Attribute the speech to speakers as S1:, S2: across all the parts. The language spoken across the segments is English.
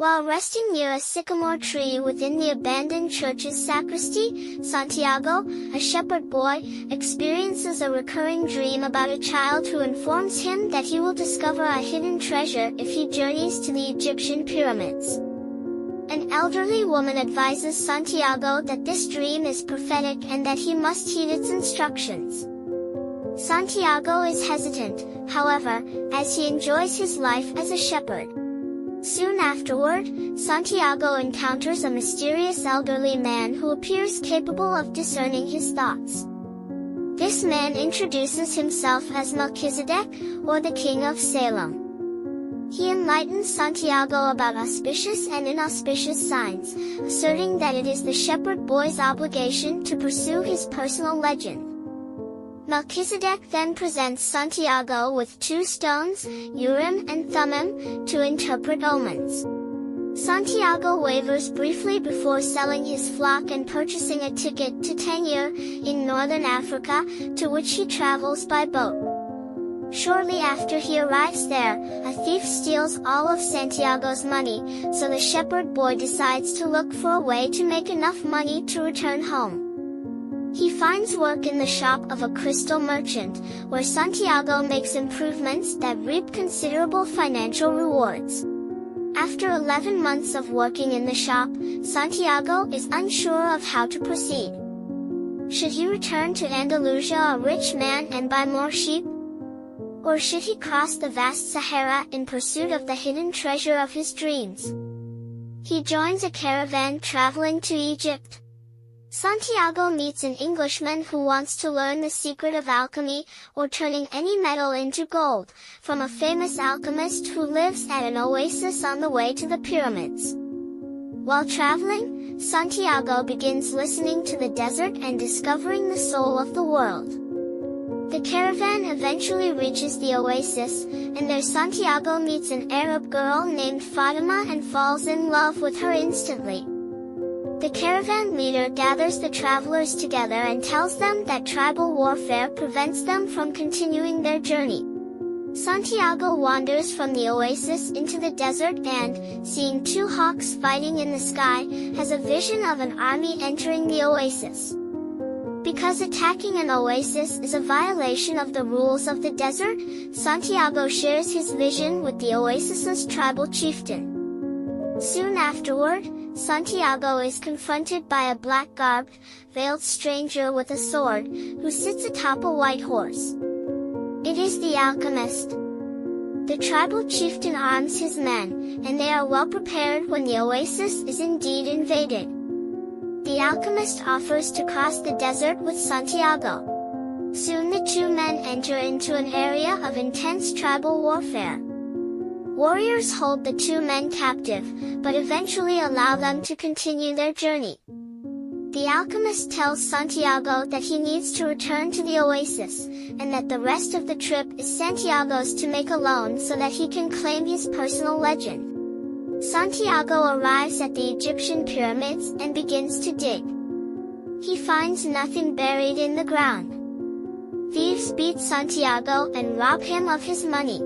S1: While resting near a sycamore tree within the abandoned church's sacristy, Santiago, a shepherd boy, experiences a recurring dream about a child who informs him that he will discover a hidden treasure if he journeys to the Egyptian pyramids. An elderly woman advises Santiago that this dream is prophetic and that he must heed its instructions. Santiago is hesitant, however, as he enjoys his life as a shepherd. Soon afterward, Santiago encounters a mysterious elderly man who appears capable of discerning his thoughts. This man introduces himself as Melchizedek, or the King of Salem. He enlightens Santiago about auspicious and inauspicious signs, asserting that it is the shepherd boy's obligation to pursue his personal legend. Melchizedek then presents Santiago with two stones, Urim and Thummim, to interpret omens. Santiago wavers briefly before selling his flock and purchasing a ticket to Tangier, in northern Africa, to which he travels by boat. Shortly after he arrives there, a thief steals all of Santiago's money, so the shepherd boy decides to look for a way to make enough money to return home. He finds work in the shop of a crystal merchant, where Santiago makes improvements that reap considerable financial rewards. After 11 months of working in the shop, Santiago is unsure of how to proceed. Should he return to Andalusia a rich man and buy more sheep? Or should he cross the vast Sahara in pursuit of the hidden treasure of his dreams? He joins a caravan traveling to Egypt. Santiago meets an Englishman who wants to learn the secret of alchemy, or turning any metal into gold, from a famous alchemist who lives at an oasis on the way to the pyramids. While traveling, Santiago begins listening to the desert and discovering the soul of the world. The caravan eventually reaches the oasis, and there Santiago meets an Arab girl named Fatima and falls in love with her instantly. The caravan leader gathers the travelers together and tells them that tribal warfare prevents them from continuing their journey. Santiago wanders from the oasis into the desert and, seeing two hawks fighting in the sky, has a vision of an army entering the oasis. Because attacking an oasis is a violation of the rules of the desert, Santiago shares his vision with the oasis's tribal chieftain. Soon afterward, Santiago is confronted by a black-garbed, veiled stranger with a sword, who sits atop a white horse. It is the alchemist. The tribal chieftain arms his men, and they are well prepared when the oasis is indeed invaded. The alchemist offers to cross the desert with Santiago. Soon the two men enter into an area of intense tribal warfare. Warriors hold the two men captive, but eventually allow them to continue their journey. The alchemist tells Santiago that he needs to return to the oasis, and that the rest of the trip is Santiago's to make alone so that he can claim his personal legend. Santiago arrives at the Egyptian pyramids and begins to dig. He finds nothing buried in the ground. Thieves beat Santiago and rob him of his money.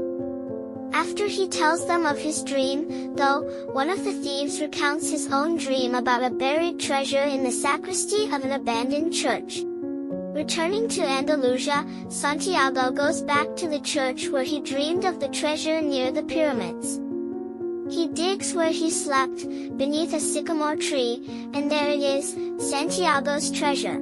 S1: After he tells them of his dream, though, one of the thieves recounts his own dream about a buried treasure in the sacristy of an abandoned church. Returning to Andalusia, Santiago goes back to the church where he dreamed of the treasure near the pyramids. He digs where he slept, beneath a sycamore tree, and there it is, Santiago's treasure.